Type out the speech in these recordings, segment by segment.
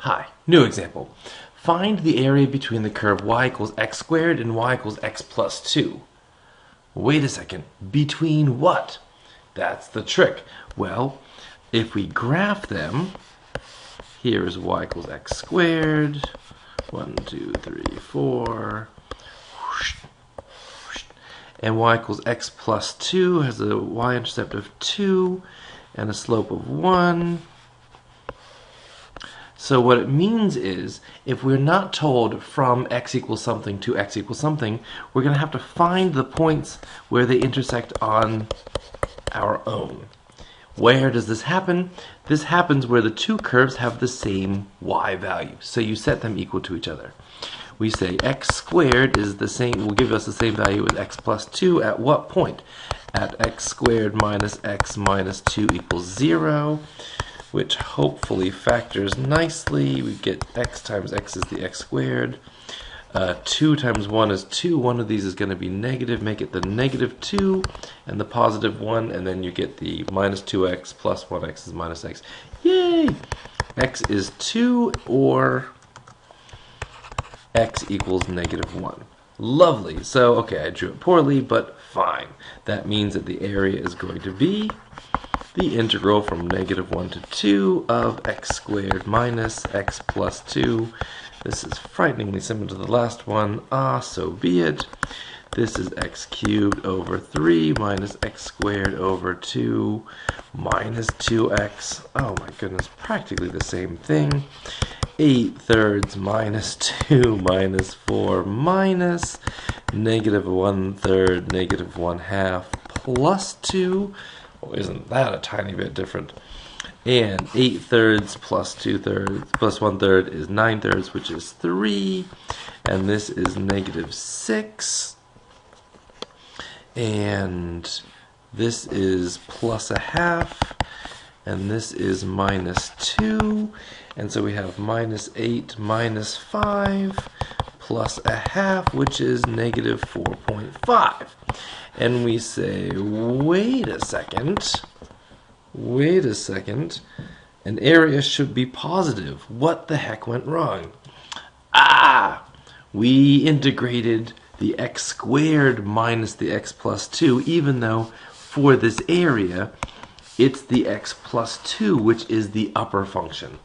Hi, new example. Find the area between the curve y equals x squared and y equals x plus 2. Wait a second, between what? That's the trick. Well, if we graph them, here is y equals x squared, 1, 2, 3, 4, and y equals x plus 2 has a y-intercept of 2 and a slope of 1. So what it means is, if we're not told from x equals something to x equals something, we're going to have to find the points where they intersect on our own. Where does this happen? This happens where the two curves have the same y value. So you set them equal to each other. We say x squared is the same, will give us the same value as x plus 2 at what point? At x squared minus x minus 2 equals 0. Which hopefully factors nicely. We get x times x is the x squared. 2 times 1 is 2. One of these is going to be negative. Make it the negative 2 and the positive 1, and then you get the minus 2x plus 1x is minus x. Yay! X is 2 or x equals negative 1. Lovely. So, okay, I drew it poorly, but fine. That means that the area is going to be the integral from negative 1 to 2 of x squared minus x plus 2. This is frighteningly similar to the last one. So be it. This is x cubed over 3 minus x squared over 2 minus 2x. Oh my goodness, practically the same thing. 8/3 minus 2 minus 4 minus negative 1/3 negative 1/2 plus 2. Well, isn't that a tiny bit different? And 8/3 plus 2/3 plus 1/3 is 9/3, which is 3. And this is negative 6. And this is plus 1/2. And this is minus 2. And so we have minus 8 minus 5 plus 1/2, which is negative 4.5. And we say, wait a second, an area should be positive. What the heck went wrong? We integrated the x squared minus the x plus 2, even though for this area, it's the x plus 2, which is the upper function.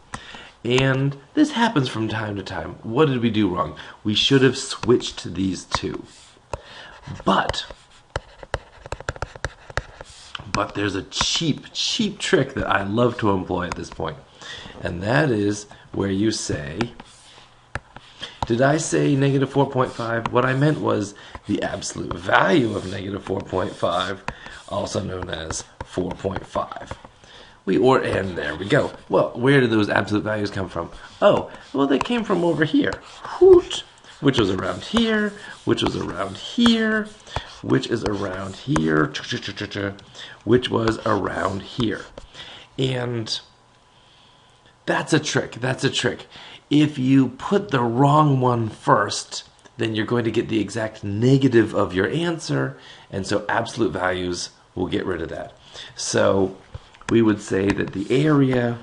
And this happens from time to time. What did we do wrong? We should have switched these two. But there's a cheap trick that I love to employ at this point. And that is where you say, did I say negative 4.5? What I meant was the absolute value of negative 4.5, also known as 4.5. And there we go. Well, where did those absolute values come from? Oh, well, they came from over here. Which was around here, which was around here, which is around here, which was around here. And that's a trick. If you put the wrong one first, then you're going to get the exact negative of your answer, and so absolute values will get rid of that. So we would say that the area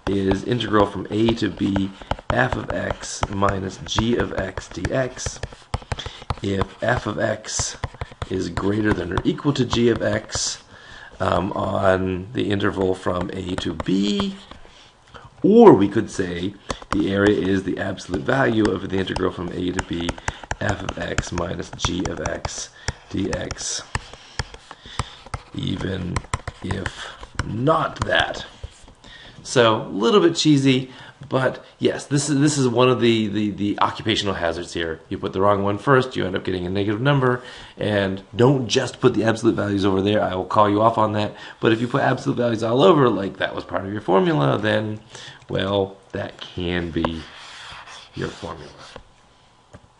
is integral from a to b f of x minus g of x dx. If f of x is greater than or equal to g of x on the interval from a to b, or we could say the area is the absolute value of the integral from a to b f of x minus g of x dx, even if not that. So, a little bit cheesy, but yes, this is one of the occupational hazards here. You put the wrong one first, you end up getting a negative number, and don't just put the absolute values over there. I will call you off on that. But if you put absolute values all over, like that was part of your formula, then, well, that can be your formula.